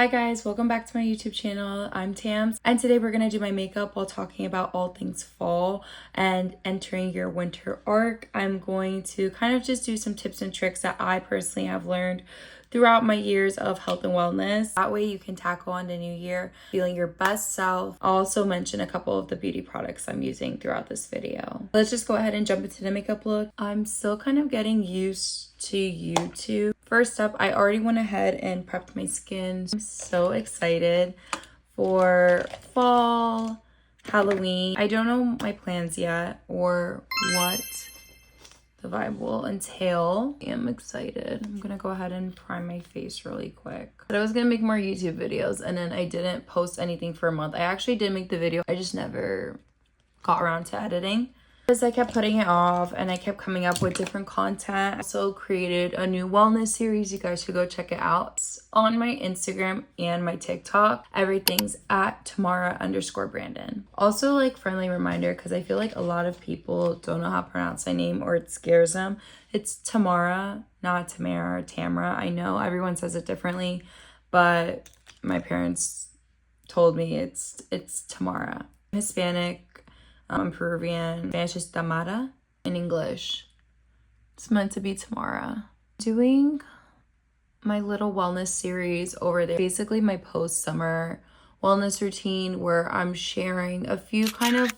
Hi guys, welcome back to my YouTube channel. I'm Tams, and today we're gonna do my makeup while talking about all things fall and entering your winter arc. I'm going to kind of just do some tips and tricks that I personally have learned throughout my years of health and wellness. That way you can tackle on the new year feeling your best self. I'll also mention a couple of the beauty products I'm using throughout this video. Let's just go ahead and jump into the makeup look. I'm still kind of getting used to YouTube. First up, I already went ahead and prepped my skin. I'm so excited for fall, Halloween. I don't know my plans yet or what the vibe will entail. I am excited. I'm gonna go ahead and prime my face really quick. But I was gonna make more YouTube videos and then I didn't post anything for a month. I actually did make the video. I just never got around to editing. Because I kept putting it off and I kept coming up with different content. I also created a new wellness series. You guys should go check it out. It's on my Instagram and my TikTok. Everything's at Tamara_Brandon. Also, like, friendly reminder, because I feel like a lot of people don't know how to pronounce my name or it scares them. It's Tamara, not Tamara or Tamara. I know everyone says it differently, but my parents told me it's Tamara. I'm Hispanic. I'm Peruvian. Spanish is Tamara. In English, it's meant to be Tamara. Doing my little wellness series over there. Basically my post-summer wellness routine where I'm sharing a few kind of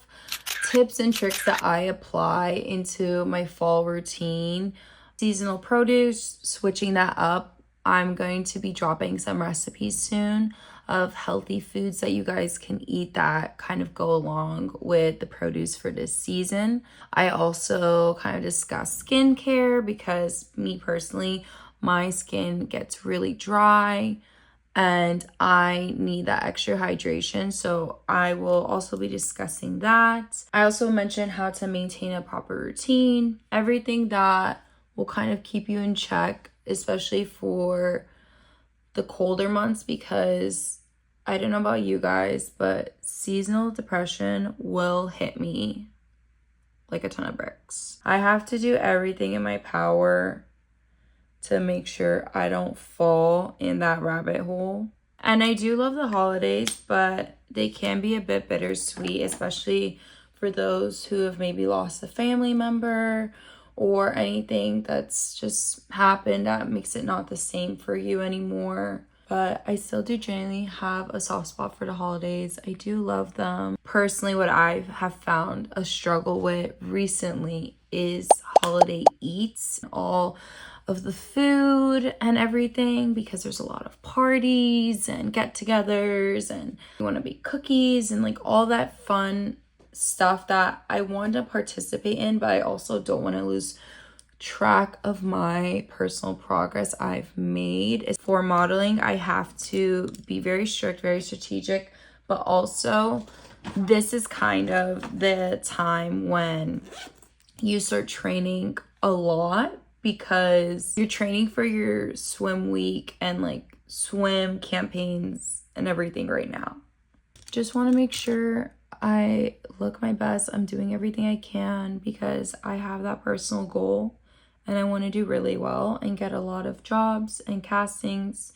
tips and tricks that I apply into my fall routine. Seasonal produce, switching that up. I'm going to be dropping some recipes soon of healthy foods that you guys can eat that kind of go along with the produce for this season. I also kind of discuss skincare because me personally, my skin gets really dry and I need that extra hydration. So I will also be discussing that. I also mentioned how to maintain a proper routine, everything that will kind of keep you in check, especially for the colder months, because I don't know about you guys, but seasonal depression will hit me like a ton of bricks. I have to do everything in my power to make sure I don't fall in that rabbit hole. And I do love the holidays, but they can be a bit bittersweet, especially for those who have maybe lost a family member or anything that's just happened that makes it not the same for you anymore. But I still do genuinely have a soft spot for the holidays. I do love them. Personally, what I have found a struggle with recently is holiday eats. All of the food and everything, because there's a lot of parties and get-togethers and you want to bake cookies and like all that fun stuff that I want to participate in, but I also don't want to lose track of my personal progress I've made. For modeling, I have to be very strict, very strategic, but also this is kind of the time when you start training a lot because you're training for your swim week and like swim campaigns and everything right now. Just want to make sure I look my best. I'm doing everything I can because I have that personal goal and I want to do really well and get a lot of jobs and castings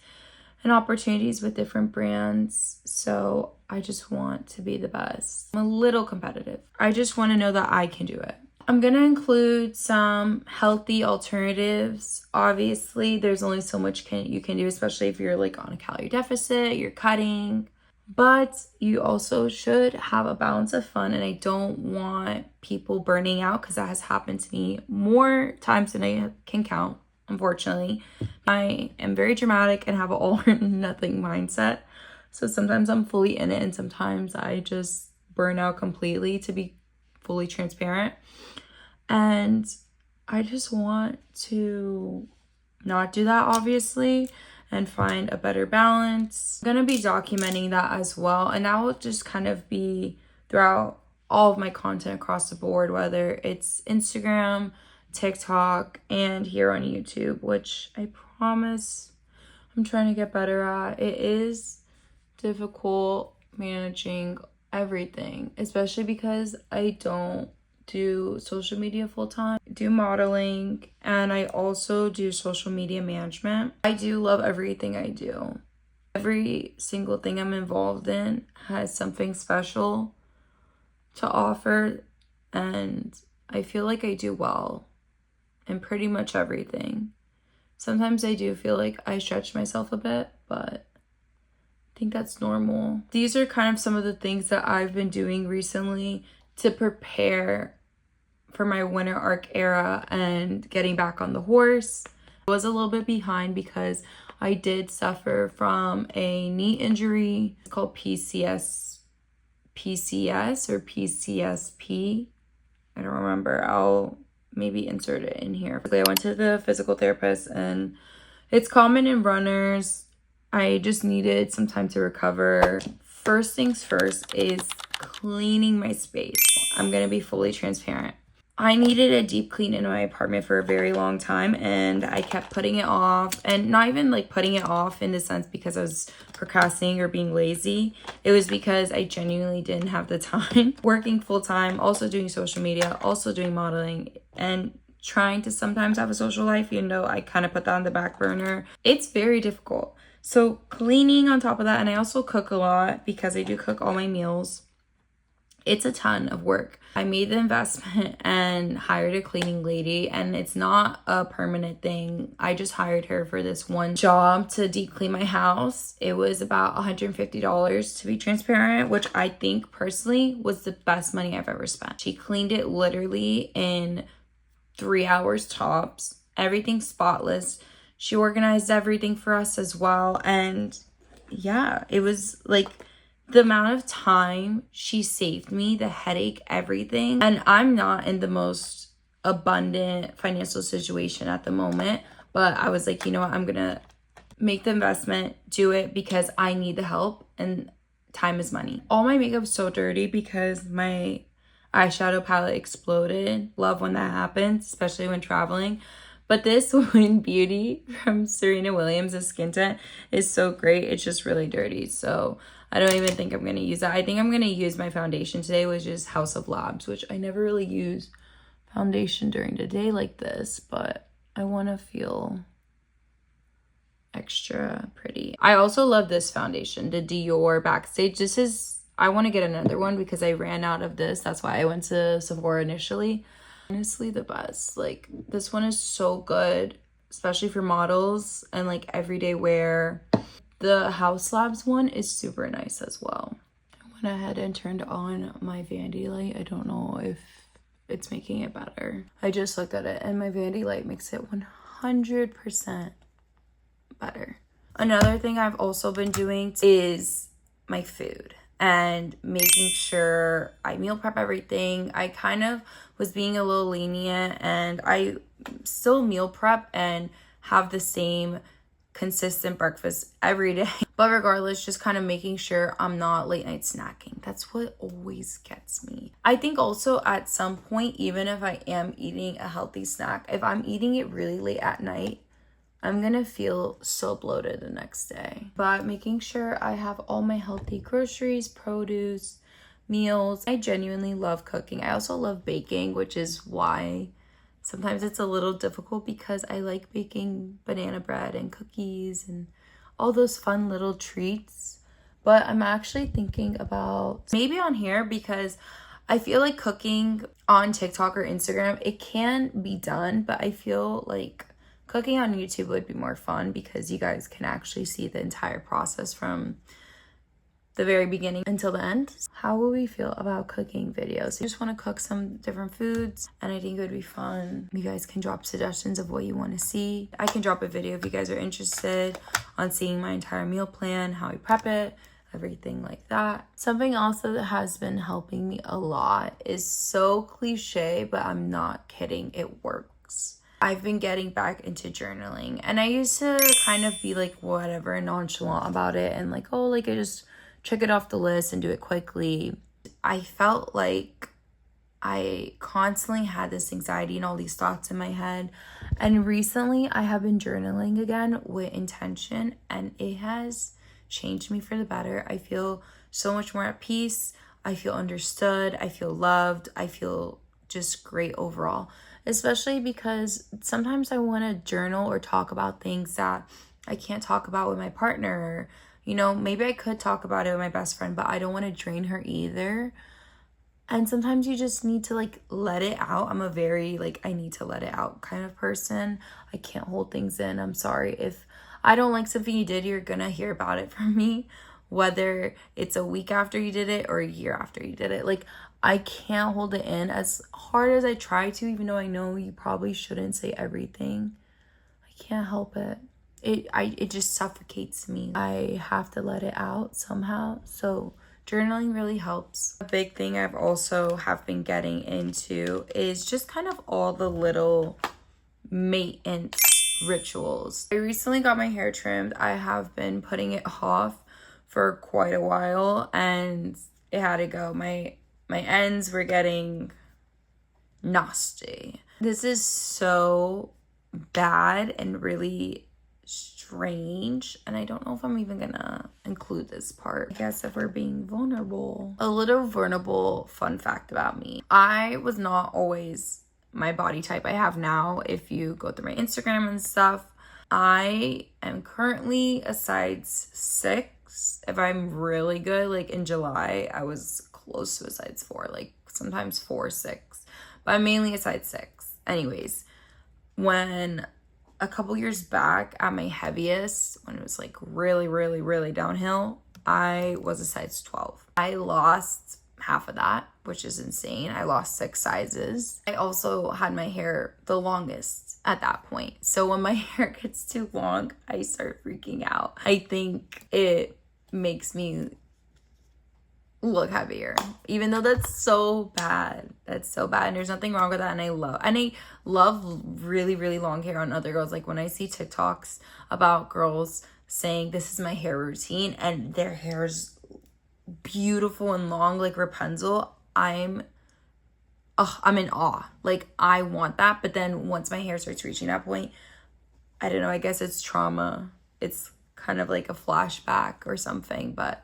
and opportunities with different brands. So I just want to be the best. I'm a little competitive. I just want to know that I can do it. I'm going to include some healthy alternatives. Obviously, there's only so much you can do, especially if you're like on a calorie deficit, you're cutting. But you also should have a balance of fun, and I don't want people burning out because that has happened to me more times than I can count, unfortunately. I am very dramatic and have an all or nothing mindset. So sometimes I'm fully in it and sometimes I just burn out completely, to be fully transparent. And I just want to not do that, obviously, and find a better balance. I'm gonna be documenting that as well, and that will just kind of be throughout all of my content across the board, whether it's Instagram, TikTok, and here on YouTube, which I promise I'm trying to get better at. It is difficult managing everything, especially because I don't do social media full-time, do modeling, and I also do social media management. I do love everything I do. Every single thing I'm involved in has something special to offer, and I feel like I do well in pretty much everything. Sometimes I do feel like I stretch myself a bit, but I think that's normal. These are kind of some of the things that I've been doing recently to prepare for my winter arc era and getting back on the horse. I was a little bit behind because I did suffer from a knee injury. It's called PCS or PCSP. I don't remember. I'll maybe insert it in here. I went to the physical therapist, and it's common in runners. I just needed some time to recover. First things first is cleaning my space. I'm gonna be fully transparent. I needed a deep clean in my apartment for a very long time, and I kept putting it off, and not even like putting it off in the sense because I was procrastinating or being lazy. It was because I genuinely didn't have the time. Working full time, also doing social media, also doing modeling, and trying to sometimes have a social life, even though I kind of put that on the back burner. It's very difficult. So cleaning on top of that, and I also cook a lot because I do cook all my meals. It's a ton of work. I made the investment and hired a cleaning lady, and it's not a permanent thing. I just hired her for this one job to deep clean my house. It was about $150 to be transparent, which I think personally was the best money I've ever spent. She cleaned it literally in 3 hours tops, everything spotless. She organized everything for us as well. And yeah, it was like the amount of time she saved me, the headache, everything. And I'm not in the most abundant financial situation at the moment, but I was like, you know what, I'm gonna make the investment, do it because I need the help, and time is money. All my makeup's so dirty because my eyeshadow palette exploded. Love when that happens, especially when traveling. But this Win Beauty from Serena Williams' Skin Tint is so great. It's just really dirty. So I don't even think I'm going to use that. I think I'm going to use my foundation today, which is House of Labs, which I never really use foundation during the day like this, but I want to feel extra pretty. I also love this foundation, the Dior Backstage. This is, I want to get another one because I ran out of this. That's why I went to Sephora initially. Honestly, the best. Like, this one is so good, especially for models and like everyday wear. The House Labs one is super nice as well. I went ahead and turned on my vanity light. I don't know if it's making it better. I just looked at it and my vanity light makes it 100% better. Another thing I've also been doing is my food and making sure I meal prep everything. I kind of was being a little lenient, and I still meal prep and have the same consistent breakfast every day. But regardless, just kind of making sure I'm not late night snacking. That's what always gets me. I think also at some point, even if I am eating a healthy snack, if I'm eating it really late at night, I'm gonna feel so bloated the next day. But making sure I have all my healthy groceries, produce, meals. I genuinely love cooking. I also love baking, which is why sometimes it's a little difficult because I like baking banana bread and cookies and all those fun little treats. But I'm actually thinking about maybe on here, because I feel like cooking on TikTok or Instagram, it can be done, but I feel like cooking on YouTube would be more fun because you guys can actually see the entire process from the very beginning until the end. How will we feel about cooking videos? I just want to cook some different foods, and I think it would be fun. You guys can drop suggestions of what you want to see. I can drop a video if you guys are interested on seeing my entire meal plan, how I prep it, everything like that. Something else that has been helping me a lot is so cliche, but I'm not kidding, it works. I've been getting back into journaling, and I used to kind of be like whatever, nonchalant about it, and like, oh, like I just check it off the list and do it quickly. I felt like I constantly had this anxiety and all these thoughts in my head, and recently I have been journaling again with intention, and it has changed me for the better. I feel so much more at peace. I feel understood. I feel loved. I feel just great overall, especially because sometimes I want to journal or talk about things that I can't talk about with my partner, or, You know, maybe I could talk about it with my best friend, but I don't want to drain her either. And sometimes you just need to like let it out. I'm a very like, I need to let it out kind of person. I can't hold things in. I'm sorry. If I don't like something you did, you're gonna hear about it from me, whether it's a week after you did it or a year after you did it. Like, I can't hold it in as hard as I try to, even though I know you probably shouldn't say everything. I can't help it. It just suffocates me. I have to let it out somehow. So journaling really helps. A big thing I've also have been getting into is just kind of all the little maintenance rituals. I recently got my hair trimmed. I have been putting it off for quite a while and it had to go. My ends were getting nasty. This is so bad and really strange, and I don't know if I'm even gonna include this part. I guess if we're being vulnerable. A little vulnerable fun fact about me. I was not always my body type I have now. If you go through my Instagram and stuff, I am currently a size 6. If I'm really good, like in July, I was close to a size 4, like sometimes 4, 6, but I'm mainly a size 6. Anyways, when a couple years back at my heaviest, when it was like really downhill, I was a size 12. I lost half of that, which is insane. I lost 6 sizes. I also had my hair the longest at that point. So when my hair gets too long, I start freaking out. I think it makes me look heavier, even though that's so bad. That's so bad, and there's nothing wrong with that. And I love really long hair on other girls. Like when I see TikToks about girls saying this is my hair routine and their hair is beautiful and long like Rapunzel, I'm in awe. Like I want that. But then once my hair starts reaching that point, I don't know, I guess it's trauma. It's kind of like a flashback or something, but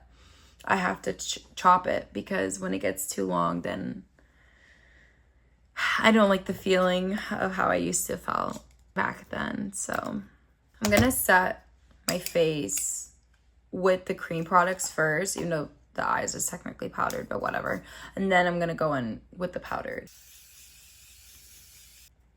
I have to chop it because when it gets too long, then I don't like the feeling of how I used to feel back then. So I'm gonna set my face with the cream products first, even though the eyes is technically powdered, but whatever. And then I'm gonna go in with the powdered.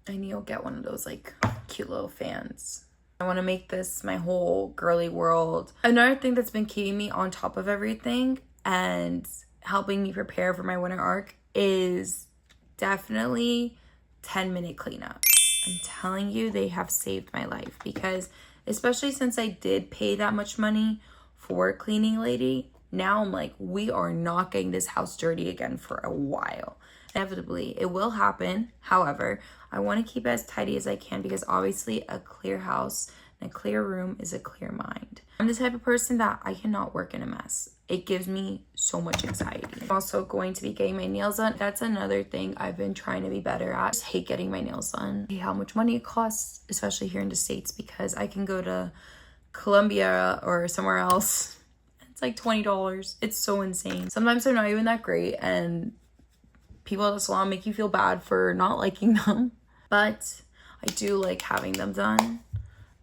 I need to get one of those like cute little fans. I want to make this my whole girly world. Another thing that's been keeping me on top of everything and helping me prepare for my winter arc is definitely 10-minute cleanups. I'm telling you, they have saved my life because especially since I did pay that much money for a cleaning lady, now I'm like, we are not getting this house dirty again for a while. Inevitably, it will happen. However, I want to keep it as tidy as I can because obviously a clear house and a clear room is a clear mind. I'm the type of person that I cannot work in a mess. It gives me so much anxiety. I'm also going to be getting my nails done. That's another thing I've been trying to be better at. I just hate getting my nails done. I hate how much money it costs, especially here in the States, because I can go to Colombia or somewhere else. It's like $20. It's so insane. Sometimes they're not even that great, and people at the salon make you feel bad for not liking them, but I do like having them done,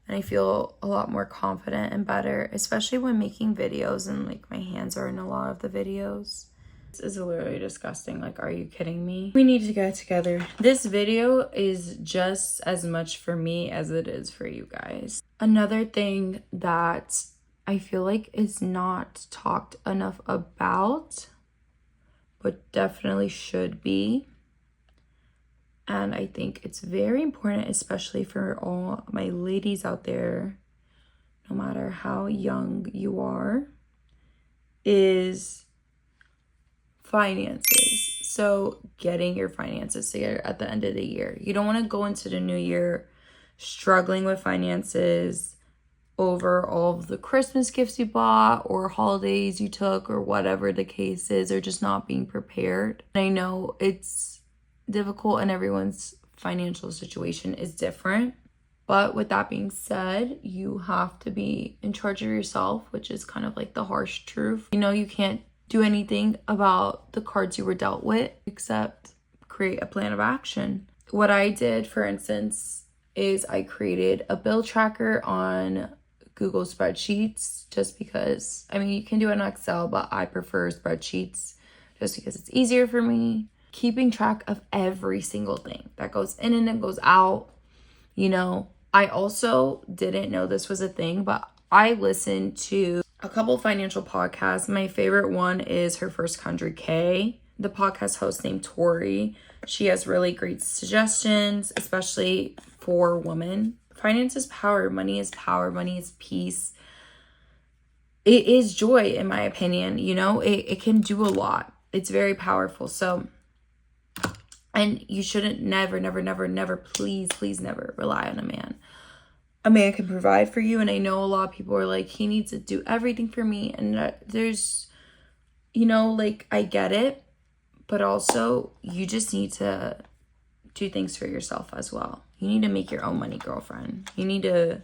and I feel a lot more confident and better, especially when making videos and like my hands are in a lot of the videos. This is literally disgusting. Like, are you kidding me? We need to get together. This video is just as much for me as it is for you guys. Another thing that I feel like is not talked enough about, but definitely should be, and I think it's very important, especially for all my ladies out there, no matter how young you are, is finances. So getting your finances together at the end of the year. You don't want to go into the new year struggling with finances over all of the Christmas gifts you bought or holidays you took or whatever the case is, or just not being prepared. I know it's difficult and everyone's financial situation is different, but with that being said, you have to be in charge of yourself, which is kind of like the harsh truth. You know, you can't do anything about the cards you were dealt with except create a plan of action. What I did, for instance, is I created a bill tracker on Google spreadsheets just because, I mean, you can do it in Excel, but I prefer spreadsheets just because it's easier for me. Keeping track of every single thing that goes in and it goes out. You know, I also didn't know this was a thing, but I listened to a couple financial podcasts. My favorite one is Her First 100K. The podcast host named Tori. She has really great suggestions, especially for women. Finance is power. Money is power. Money is peace. It is joy, in my opinion. You know, it can do a lot. It's very powerful. So, and you shouldn't never, please never rely on a man. A man can provide for you. And I know a lot of people are like, he needs to do everything for me. And there's, you know, like, I get it. But also, you just need to do things for yourself as well. You need to make your own money, girlfriend. You need to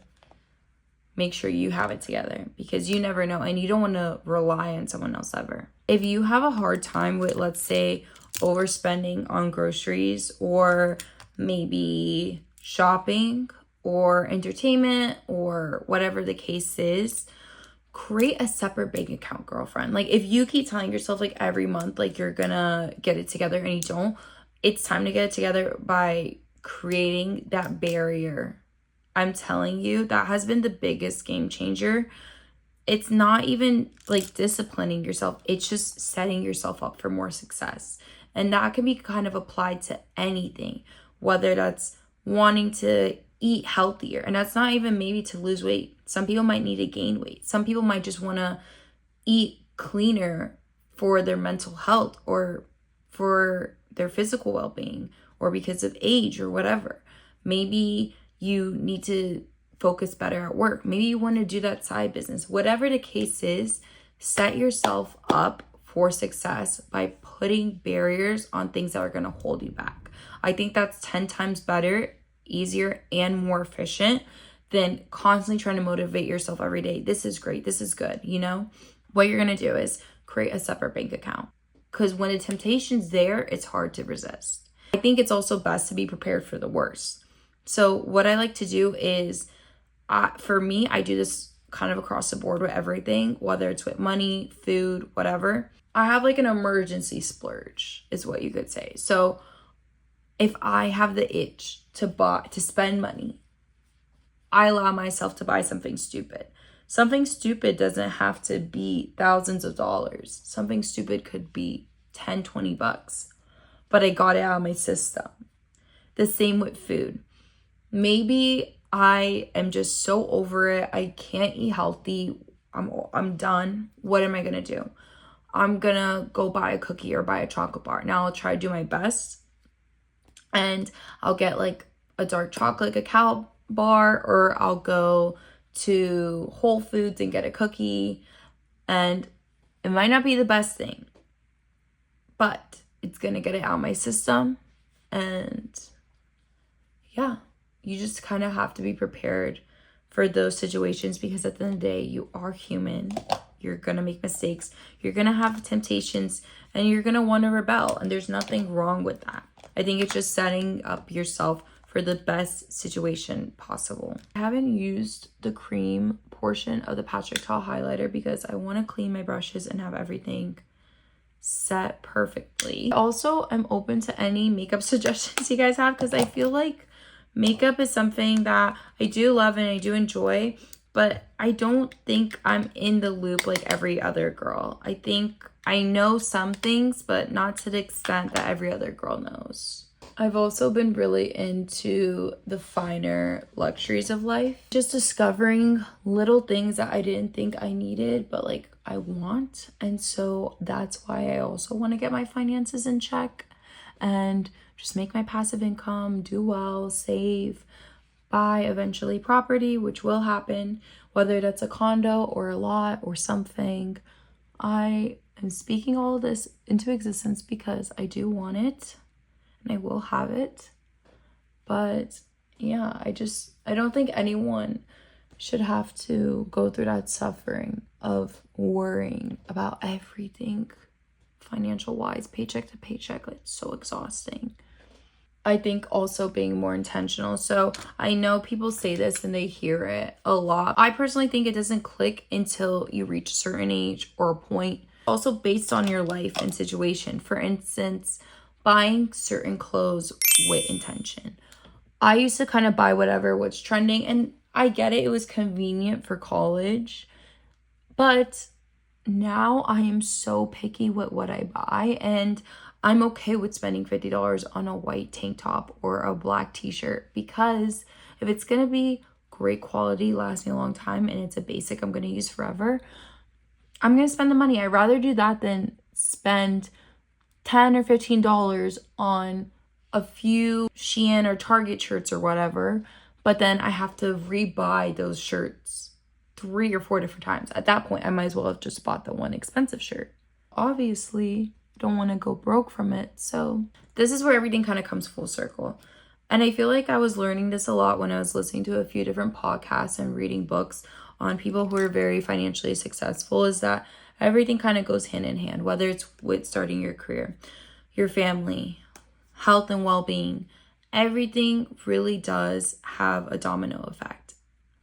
make sure you have it together because you never know. And you don't want to rely on someone else ever. If you have a hard time with, let's say, overspending on groceries or maybe shopping or entertainment or whatever the case is, create a separate bank account, girlfriend. Like, if you keep telling yourself like every month like you're gonna get it together and you don't, it's time to get it together by creating that barrier. I'm telling you, that has been the biggest game changer. It's not even like disciplining yourself, it's just setting yourself up for more success. And that can be kind of applied to anything, whether that's wanting to eat healthier. And that's not even maybe to lose weight. Some people might need to gain weight. Some people might just want to eat cleaner for their mental health or for their physical well-being or because of age or whatever. Maybe you need to focus better at work. Maybe you want to do that side business. Whatever the case is, set yourself up for success by putting barriers on things that are going to hold you back. I think that's 10 times better, easier, and more efficient than constantly trying to motivate yourself every day. This is great. This is good. You know, what you're going to do is create a separate bank account because when the temptation's there, it's hard to resist. I think it's also best to be prepared for the worst. So what I like to do is, for me, I do this kind of across the board with everything, whether it's with money, food, whatever. I have like an emergency splurge is what you could say. So if I have the itch to spend money, I allow myself to buy something stupid. Something stupid doesn't have to be thousands of dollars. Something stupid could be 10, 20 bucks, but I got it out of my system. The same with food. Maybe I am just so over it. I can't eat healthy. I'm done. What am I going to do? I'm going to go buy a cookie or buy a chocolate bar. Now I'll try to do my best and I'll get like a dark chocolate cacao bar, or I'll go to Whole Foods and get a cookie. And it might not be the best thing, but it's going to get it out of my system. And yeah, you just kind of have to be prepared for those situations because at the end of the day, you are human. You're going to make mistakes. You're going to have temptations and you're going to want to rebel. And there's nothing wrong with that. I think it's just setting up yourself for the best situation possible. I haven't used the cream portion of the Patrick Ta highlighter because I want to clean my brushes and have everything set perfectly. Also, I'm open to any makeup suggestions you guys have because I feel like makeup is something that I do love and I do enjoy, but I don't think I'm in the loop like every other girl. I think I know some things, but not to the extent that every other girl knows. I've also been really into the finer luxuries of life. Just discovering little things that I didn't think I needed, but like I want. And so that's why I also want to get my finances in check and just make my passive income, do well, save, buy eventually property, which will happen, whether that's a condo or a lot or something. I am speaking all of this into existence because I do want it. And I will have it. But yeah, I don't think anyone should have to go through that suffering of worrying about everything financial wise, paycheck to paycheck. It's so exhausting. I think also being more intentional. So I know people say this and they hear it a lot. I personally think it doesn't click until you reach a certain age or a point. Also based on your life and situation. For instance, buying certain clothes with intention. I used to kind of buy whatever was trending, and I get it. It was convenient for college. But now I am so picky with what I buy, and I'm okay with spending $50 on a white tank top or a black t-shirt, because if it's going to be great quality, lasting a long time, and it's a basic I'm going to use forever, I'm going to spend the money. I'd rather do that than spend $10 or $15 on a few Shein or Target shirts or whatever, but then I have to rebuy those shirts 3 or 4 different times. At that point, I might as well have just bought the one expensive shirt. Obviously, don't want to go broke from it. So this is where everything kind of comes full circle. And I feel like I was learning this a lot when I was listening to a few different podcasts and reading books on people who are very financially successful, is that everything kind of goes hand in hand, whether it's with starting your career, your family, health and well-being. Everything really does have a domino effect.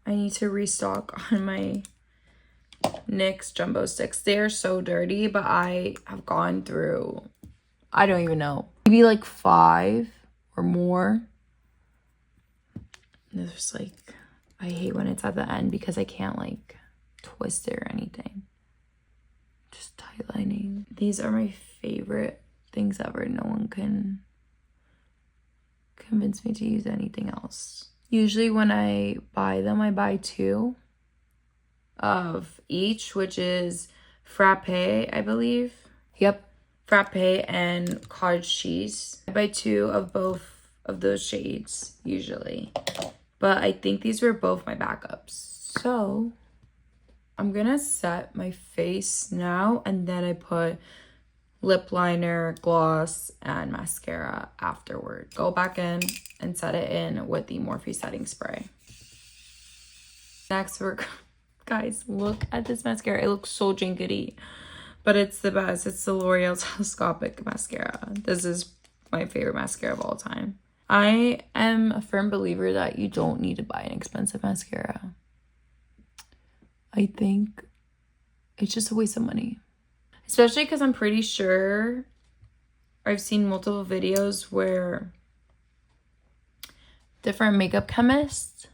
I need to restock on my NYX jumbo sticks. They're so dirty, but I have gone through, I don't even know, maybe like 5 or more. There's like, I hate when it's at the end because I can't like twist it or anything. Just tightlining. These are my favorite things ever. No one can convince me to use anything else. Usually when I buy them, I buy 2 of each, which is frappe, I believe. Yep, frappe and cottage cheese. I buy 2 of both of those shades usually, but I think these were both my backups. So I'm gonna set my face now, and then I put lip liner, gloss, and mascara afterward. Go back in and set it in with the Morphe setting spray. Next, guys, look at this mascara. It looks so jinkety, but it's the best. It's the L'Oreal Telescopic Mascara. This is my favorite mascara of all time. I am a firm believer that you don't need to buy an expensive mascara. I think it's just a waste of money. Especially because I'm pretty sure I've seen multiple videos where different makeup chemists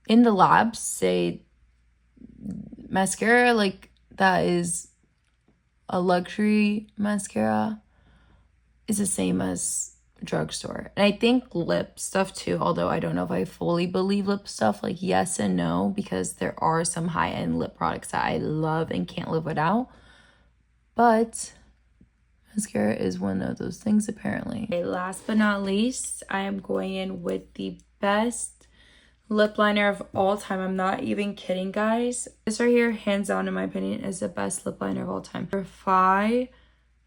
in the labs say mascara like that is a luxury mascara is the same as drugstore. And I think lip stuff too, although I don't know if I fully believe lip stuff, like yes and no, because there are some high-end lip products that I love and can't live without. But mascara is one of those things apparently. Okay, last but not least, I am going in with the best lip liner of all time. I'm not even kidding, guys. This right here, hands down in my opinion, is the best lip liner of all time. Refy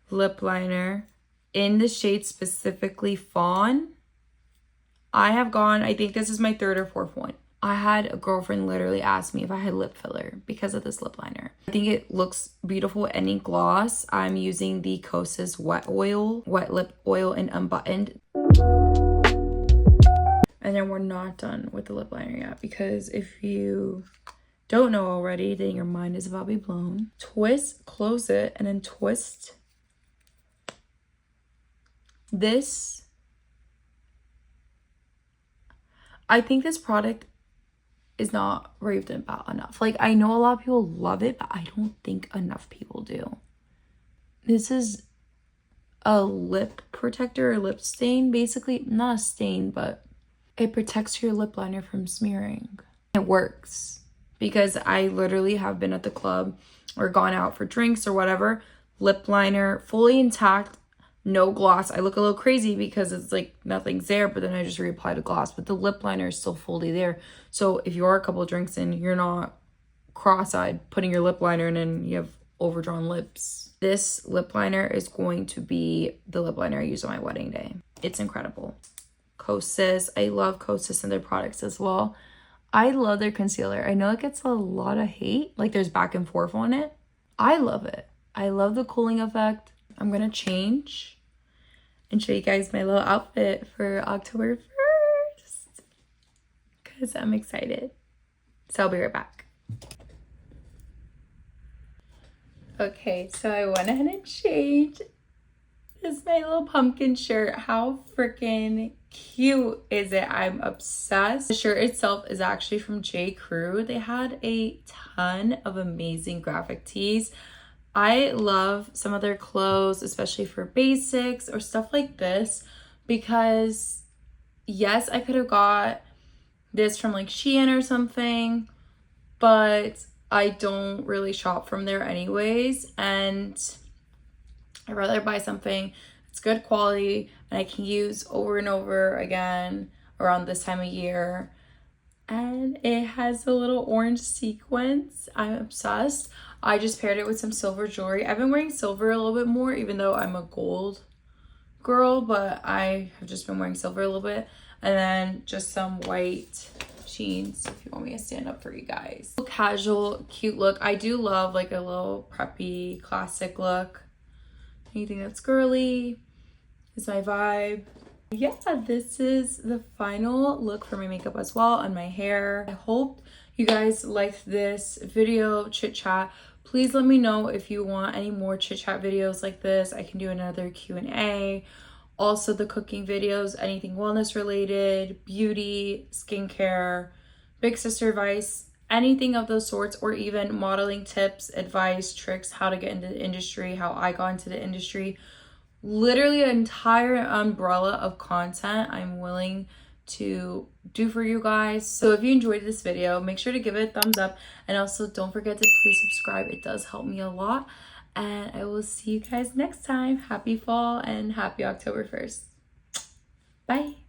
lip liner in the shade specifically Fawn. I think this is my 3rd or 4th one. I had a girlfriend literally ask me if I had lip filler because of this lip liner. I think it looks beautiful with any gloss. I'm using the Kosas wet lip oil and unbuttoned. And then we're not done with the lip liner yet, because if you don't know already, then your mind is about to be blown. Twist, close it, and then twist. This, I think this product is not raved about enough. Like, I know a lot of people love it, but I don't think enough people do. This is a lip protector or lip stain, basically. Not a stain, but it protects your lip liner from smearing. It works, because I literally have been at the club or gone out for drinks or whatever, lip liner fully intact, no gloss. I look a little crazy because it's like nothing's there, but then I just reapplied a gloss, but the lip liner is still fully there. So if you are a couple of drinks in, you're not cross-eyed putting your lip liner in and you have overdrawn lips. This lip liner is going to be the lip liner I use on my wedding day. It's incredible. Kosas, I love Kosas and their products as well. I love their concealer. I know it gets a lot of hate, like there's back and forth on it. I love it. I love the cooling effect. I'm gonna change, and show you guys my little outfit for October 1st because I'm excited. So I'll be right back. Okay, so I went ahead and changed. This is my little pumpkin shirt. How freaking cute is it? I'm obsessed. The shirt itself is actually from J. Crew. They had a ton of amazing graphic tees. I love some of their clothes, especially for basics or stuff like this, because yes, I could have got this from like Shein or something, but I don't really shop from there anyways, and I'd rather buy something that's good quality and I can use over and over again around this time of year. And it has a little orange sequence. I'm obsessed. I just paired it with some silver jewelry. I've been wearing silver a little bit more, even though I'm a gold girl, but I have just been wearing silver a little bit. And then just some white jeans, if you want me to stand up for you guys. Casual, cute look. I do love like a little preppy, classic look. Anything that's girly is my vibe. Yeah, this is the final look for my makeup as well, and my hair. I hope you guys liked this video chit chat. Please let me know if you want any more chit chat videos like this. I can do another Q&A. Also the cooking videos, anything wellness related, beauty, skincare, big sister advice, anything of those sorts, or even modeling tips, advice, tricks, how to get into the industry, how I got into the industry. Literally an entire umbrella of content I'm willing to do for you guys. So if you enjoyed this video, make sure to give it a thumbs up, and also don't forget to please subscribe. It does help me a lot, and I will see you guys next time. Happy fall and happy October 1st. Bye.